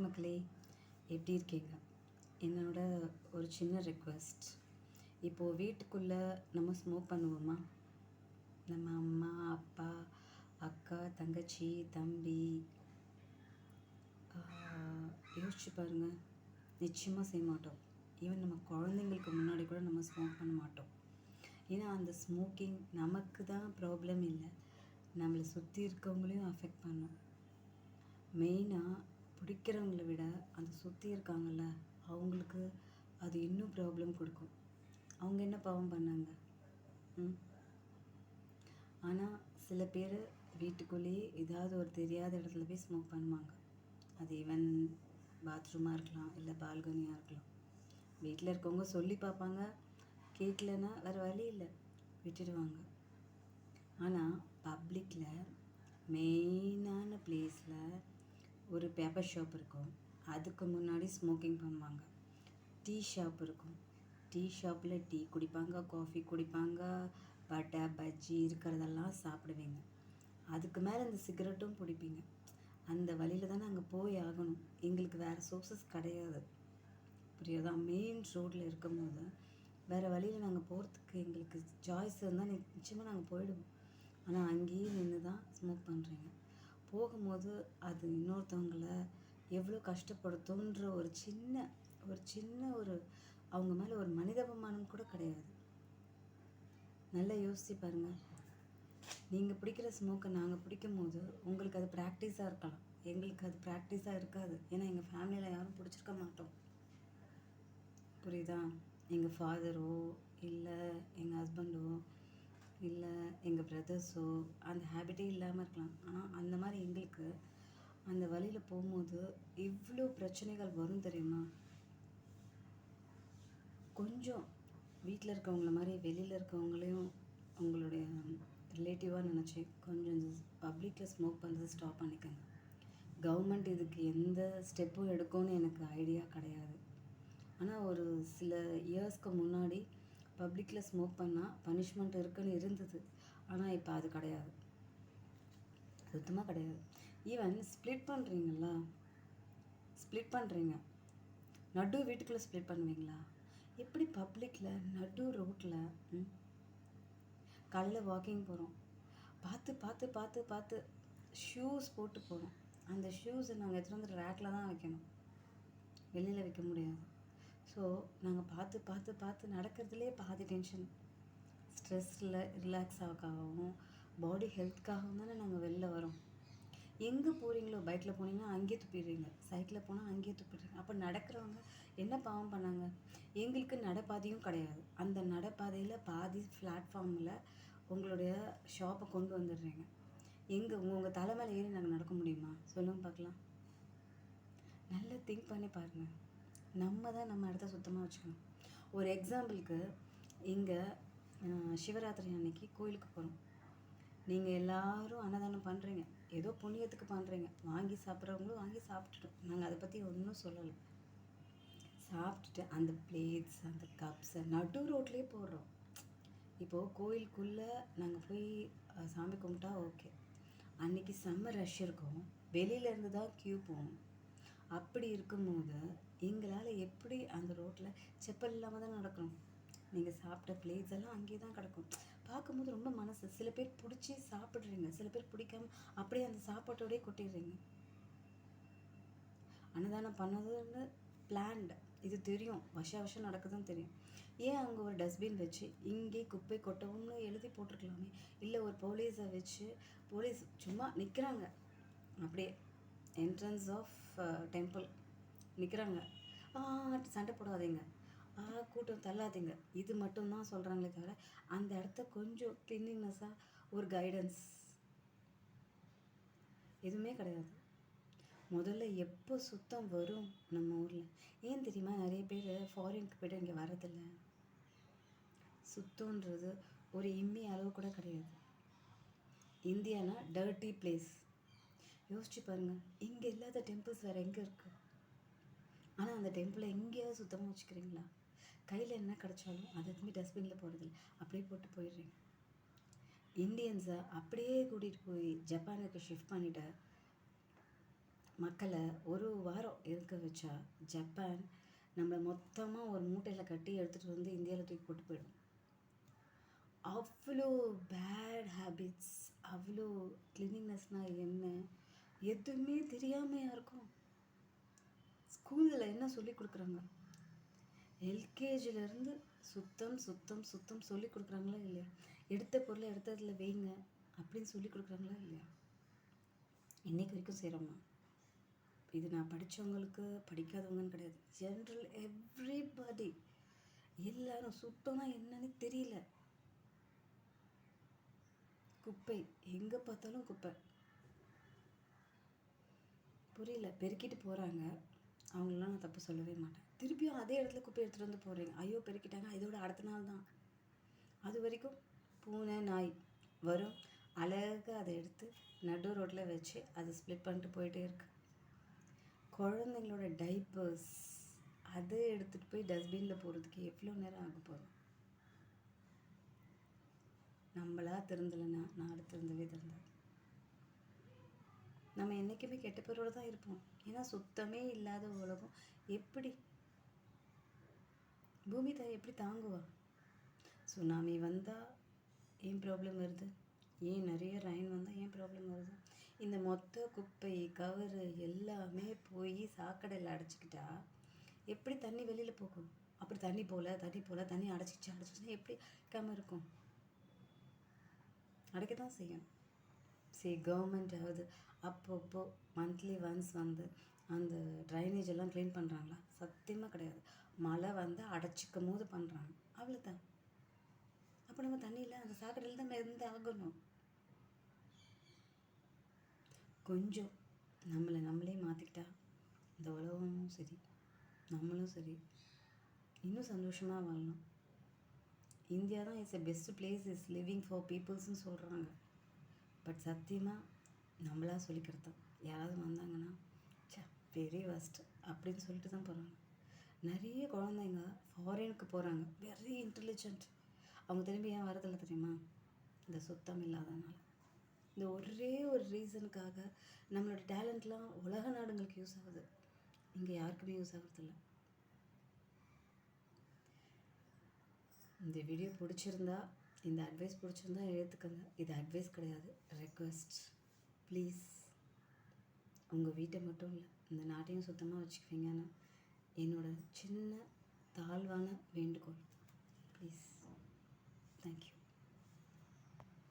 மக்களே, எப்படி இருக்கீங்க? என்னோட ஒரு சின்ன ரெக்வெஸ்ட். இப்போது வீட்டுக்குள்ளே நம்ம ஸ்மோக் பண்ணுவோமா? நம்ம அம்மா, அப்பா, அக்கா, தங்கச்சி, தம்பி, யோசிச்சு பாருங்கள். நிச்சயமாக செய்ய மாட்டோம். ஈவன் நம்ம குழந்தைங்களுக்கு முன்னாடி கூட நம்ம ஸ்மோக் பண்ண மாட்டோம். ஏன்னா அந்த ஸ்மோக்கிங் நமக்கு தான் ப்ராப்ளம் இல்லை, நம்மளை சுற்றி இருக்கவங்களையும் அஃபெக்ட் பண்ணும். மெயினாக பிடிக்கிறவங்கள விட அந்த சுற்றி இருக்காங்கள்ல, அவங்களுக்கு அது இன்னும் ப்ராப்ளம் கொடுக்கும். அவங்க என்ன பாவம் பண்ணாங்க? ஆனால் சில பேர் வீட்டுக்குள்ளேயே ஏதாவது ஒரு தெரியாத இடத்துல போய் ஸ்மோக் பண்ணுவாங்க. அது ஈவன் பாத்ரூமாக இருக்கலாம், இல்லை பால்கனியாக இருக்கலாம். வீட்டில் இருக்கவங்க சொல்லி பார்ப்பாங்க, கேட்கலன்னா வேறு வழி இல்லை, விட்டுடுவாங்க. ஆனால் பப்ளிக்கில் மெயினான பிளேஸில் ஒரு பேப்பர் ஷாப் இருக்கும், அதுக்கு முன்னாடி ஸ்மோக்கிங் பண்ணுவாங்க. டீ ஷாப் இருக்கும், டீ ஷாப்பில் டீ குடிப்பாங்க, காஃபி குடிப்பாங்க, பட்டை பஜ்ஜி இருக்கிறதெல்லாம் சாப்பிடுவீங்க. அதுக்கு மேலே இந்த சிகரெட்டும் பிடிப்பீங்க. அந்த வழியில் தான் நாங்கள் போய் ஆகணும். எங்களுக்கு வேறு சோர்ஸஸ் கிடையாது, புரியுதா? மெயின் ரோட்டில் இருக்கும்போது வேறு வழியில் நாங்கள் போகிறதுக்கு எங்களுக்கு சாய்ஸ் இருந்தால் நிச்சயமாக நாங்கள் போயிடுவோம். ஆனால் அங்கேயே நின்று தான் ஸ்மோக் பண்ணுறீங்க. போகும்போது அது இன்னொருத்தவங்கள எவ்வளோ கஷ்டப்படுத்துன்ற ஒரு சின்ன அவங்க மேலே ஒரு மனிதாபிமானம் கூட கிடையாது. நல்லா யோசித்து பாருங்கள். நீங்கள் பிடிக்கிற ஸ்மோக்கை நாங்கள் பிடிக்கும் போது உங்களுக்கு அது ப்ராக்டிஸாக இருக்கலாம், எங்களுக்கு அது ப்ராக்டிஸாக இருக்காது. ஏன்னா எங்கள் ஃபேமிலியில் யாரும் பிடிச்சிருக்க மாட்டோம், புரியுதா? எங்கள் ஃபாதரோ இல்லை எங்கள் ஹஸ்பண்டோ இல்லை எங்கள் பிரதர்ஸோ அந்த ஹேபிட்டே இல்லாமல் இருக்கலாம். ஆனால் அந்த மாதிரி எங்களுக்கு அந்த வழியில் போகும்போது இவ்வளோ பிரச்சனைகள் வரும் தெரியுமா? கொஞ்சம் வீட்டில் இருக்கவங்கள மாதிரி வெளியில் இருக்கவங்களையும் உங்களுடைய ரிலேட்டிவாக நினச்சி கொஞ்சம் பப்ளிக்கில் ஸ்மோக் பண்ணுறது ஸ்டாப் பண்ணிக்கோங்க. கவர்மெண்ட் இதுக்கு எந்த ஸ்டெப்பும் எடுக்கும்னு எனக்கு ஐடியா கிடையாது. ஆனால் ஒரு சில இயர்ஸ்க்கு முன்னாடி பப்ளிக்கில் ஸ்மோக் பண்ணால் பனிஷ்மெண்ட் இருக்குன்னு இருந்தது. ஆனால் இப்போ அது கிடையாது, சுத்தமாக கிடையாது. ஈவன் ஸ்ப்ளிட் பண்ணுறீங்க, நடு வீட்டுக்குள்ளே ஸ்ப்ளிட் பண்ணுவீங்களா? எப்படி பப்ளிக்கில் நடு ரோட்டில்? காலையில் வாக்கிங் போகிறோம், பார்த்து பார்த்து பார்த்து பார்த்து ஷூஸ் போட்டு போகிறோம். அந்த ஷூஸை நாங்கள் எடுத்துகிட்டு வந்து ரேக்கில் தான் வைக்கணும், வெளியில் வைக்க முடியாது. ஸோ நாங்கள் பார்த்து பார்த்து பார்த்து நடக்கிறதுலே பாதி டென்ஷன், ஸ்ட்ரெஸ்ஸில் ரிலாக்ஸ் ஆகவும் பாடி ஹெல்த்துக்காகவும் தானே நாங்கள் வெளில வரோம். எங்கே போகிறீங்களோ, பைக்கில் போனீங்கன்னா அங்கேயே துப்பிடுறீங்க, சைக்கிளில் போனால் அங்கேயே துப்பிடுறீங்க. அப்போ நடக்கிறவங்க என்ன பாவம் பண்ணாங்க? எங்களுக்கு நடைபாதையும் கிடையாது. அந்த நடைபாதையில் பாதி பிளாட்ஃபார்மில் உங்களுடைய ஷாப்பை கொண்டு வந்துடுறீங்க. உங்கள் தலை மேலே ஏறி நாங்கள் நடக்க முடியுமா? சொல்லுங்க பார்க்கலாம். நல்லா திங்க் பண்ணி பாருங்கள். நம்ம தான் நம்ம இடத்த சுத்தமாக வச்சுக்கணும். ஒரு எக்ஸாம்பிளுக்கு, இங்கே சிவராத்திரி அன்னைக்கு கோயிலுக்கு போகிறோம். நீங்கள் எல்லோரும் அன்னதானம் பண்ணுறீங்க, ஏதோ புண்ணியத்துக்கு பண்ணுறீங்க. வாங்கி சாப்பிட்றவங்களும் வாங்கி சாப்பிட்டுட்டோம், நாங்கள் அதை பற்றி ஒன்றும் சொல்லலை. சாப்பிட்டுட்டு அந்த பிளேட்ஸ், அந்த கப்ஸை நடு ரோட்லேயே போடுறோம். இப்போது கோயிலுக்குள்ளே நாங்கள் போய் சாமி கும்பிட்டா ஓகே, அன்றைக்கி செம்ம ரஷ் இருக்கும், வெளியிலேருந்து தான் க்யூ போகணும். அப்படி இருக்கும்போது எங்களால் எப்படி அந்த ரோட்டில் செப்பல் இல்லாமல் தான் நடக்கணும்? நீங்கள் சாப்பிட்ட பிளேட்ஸ் எல்லாம் அங்கேயே தான் கிடக்கும். பார்க்கும்போது ரொம்ப மனசு, சில பேர் பிடிச்சி சாப்பிட்றீங்க, சில பேர் பிடிக்காம அப்படியே அந்த சாப்பாட்டோடய கொட்டிடுறீங்க. அன்னதானம் பண்ணதுன்னு பிளான்டு, இது தெரியும், வருஷம் நடக்குதுன்னு தெரியும். ஏன் அங்கே ஒரு டஸ்ட்பின் வச்சு இங்கே குப்பை கொட்டவும்னு எழுதி போட்டிருக்கலாமே? இல்லை ஒரு போலீஸை வச்சு, போலீஸ் சும்மா நிற்கிறாங்க, அப்படியே என்ட்ரன்ஸ் ஆஃப் டெம்பிள் நிற்கிறாங்க, சண்டை போடாதீங்க, கூட்டம் தள்ளாதீங்க, இது மட்டும்தான் சொல்கிறாங்களே தவிர அந்த இடத்த கொஞ்சம் கிளீனினஸாக ஒரு கைடன்ஸ் எதுவுமே கிடையாது. முதல்ல எப்போ சுத்தம் வரும் நம்ம ஊரில்? ஏன் தெரியுமா நிறைய பேர் ஃபாரினுக்கு போய்ட்டு இங்கே வரதில்ல? சுத்தம்ன்றது ஒரு இம்மி அளவு கூட கிடையாது. Indiana dirty place. யோசிச்சு பாருங்கள், இங்கே இல்லாத டெம்பிள்ஸ் வேறு எங்கே இருக்குது? ஆனால் அந்த டெம்பிளை எங்கேயாவது சுத்தமாக வச்சுக்கிறீங்களா? கையில் என்ன கிடச்சாலும் அதை எதுவுமே டஸ்ட்பினில் போடுறதில்ல, அப்படியே போட்டு போயிடுறீங்க. இந்தியன்ஸை அப்படியே கூட்டிகிட்டு போய் ஜப்பானுக்கு ஷிஃப்ட் பண்ணிவிட்ட மக்களை ஒரு வாரம் வச்சா ஜப்பான் நம்மளை மொத்தமாக ஒரு மூட்டையில் கட்டி எடுத்துகிட்டு வந்து இந்தியாவில் தூக்கி போட்டு போயிடும். அவ்வளோ பேட் ஹேபிட்ஸ், அவ்வளோ கிளீனிங்னஸ்னால் என்ன எதுவுமே தெரியாமையா இருக்கும். ஸ்கூலில் என்ன சொல்லி கொடுக்குறாங்க? எல்கேஜிலேருந்து சுத்தம் சுத்தம் சுத்தம் சொல்லி கொடுக்குறாங்களா இல்லையா? எடுத்த பொருளை எடுத்ததில் வைங்க அப்படின்னு சொல்லி கொடுக்குறாங்களா இல்லையா? இன்றைக்கு வரைக்கும் செய்கிறோமா? இது நான் படித்தவங்களுக்கு படிக்காதவங்கன்னு கிடையாது, ஜென்ரல் எவ்ரிபடி எல்லாரும் சுத்தம்னா என்னன்னு தெரியல. குப்பை எங்கே பார்த்தாலும் குப்பை, புரியல. பெருக்கிட்டு போகிறாங்க, அவங்களெலாம் நான் தப்பு சொல்லவே மாட்டேன். திருப்பியும் அதே இடத்துல குப்பை எடுத்துகிட்டு வந்து போடுறீங்க. ஐயோ பெருக்கிட்டாங்க, இதோட அடுத்த நாள் தான். அது வரைக்கும் பூனை நாய் வரும், அழகாக அதை எடுத்து நடு ரோட்டில் வச்சு அதை ஸ்ப்ளிட் பண்ணிட்டு போயிட்டே இருக்கு. குழந்தைங்களோட டைப்பர்ஸ் அதை எடுத்துகிட்டு போய் டஸ்ட்பினில் போகிறதுக்கு எவ்வளோ நேரம் ஆக போதும்? நம்மளா திருந்தலைன்னா நாடு திருந்தவே திருந்தாது. நம்ம என்றைக்குமே கெட்ட பேரோடு தான் இருப்போம். ஏன்னா சுத்தமே இல்லாத உலகம் எப்படி பூமி தாய் எப்படி தாங்குவா? சுனாமி வந்தால் ஏன் ப்ராப்ளம் வருது? ஏன் நிறைய ரெயின் வந்தால் ஏன் ப்ராப்ளம் வருது? இந்த மொத்த குப்பை கவரு எல்லாமே போய் சாக்கடையில் அடைச்சிக்கிட்டா எப்படி தண்ணி வெளியில் போகும்? அப்படி தண்ணி போல் தண்ணி அடைச்சிச்சுன்னா எப்படி இருக்காமல் இருக்கும்? அடைக்க தான் செய்யும். சரி, கவர்மெண்ட்டாவது அப்பப்போ மந்த்லி ஒன்ஸ் வந்து அந்த ட்ரைனேஜ் எல்லாம் க்ளீன் பண்ணுறாங்களா? சத்தியமாக கிடையாது. மழை வந்து அடைச்சிக்கும் போது பண்ணுறாங்க, அவ்வளோதான். அப்போ நம்ம தண்ணியில் அந்த சாக்கடையில் தான் இருந்து ஆகணும். கொஞ்சம் நம்மளே மாற்றிக்கிட்டா இந்த உலகமும் சரி நம்மளும் சரி இன்னும் சந்தோஷமாக வாழணும். இந்தியா தான் is a best place is living for பீப்புள்ஸ்ன்னு சொல்கிறாங்க. பட் சத்தியமாக நம்மளாக சொல்லிக்கிறது தான். யாராவது வந்தாங்கன்னா வெரி வஸ்ட் அப்படின்னு சொல்லிட்டு தான் போகிறாங்க. நிறைய குழந்தைங்க ஃபாரினுக்கு போகிறாங்க, வெரி இன்டெலிஜென்ட். அவங்க திரும்பி ஏன் வரதில்லை தெரியுமா? இந்த சுத்தம் இல்லாதனால. இந்த ஒரே ஒரு ரீசனுக்காக நம்மளோட டேலண்ட்லாம் உலக நாடுங்களுக்கு யூஸ் ஆகுது, இங்கே யாருக்குமே யூஸ் ஆகுறதில்ல. இந்த வீடியோ பிடிச்சிருந்தா, இந்த அட்வைஸ் பிடிச்சிருந்தா எடுத்துக்கோங்க. இது அட்வைஸ் கிடையாது, ரெக்வெஸ்ட். ப்ளீஸ் உங்கள் வீட்டை மட்டும் இல்லை இந்த நாட்டையும் சுத்தமாக வச்சுக்குவீங்கன்னு என்னோட சின்ன தாழ்வான வேண்டுகோள். ப்ளீஸ். தேங்க்யூ.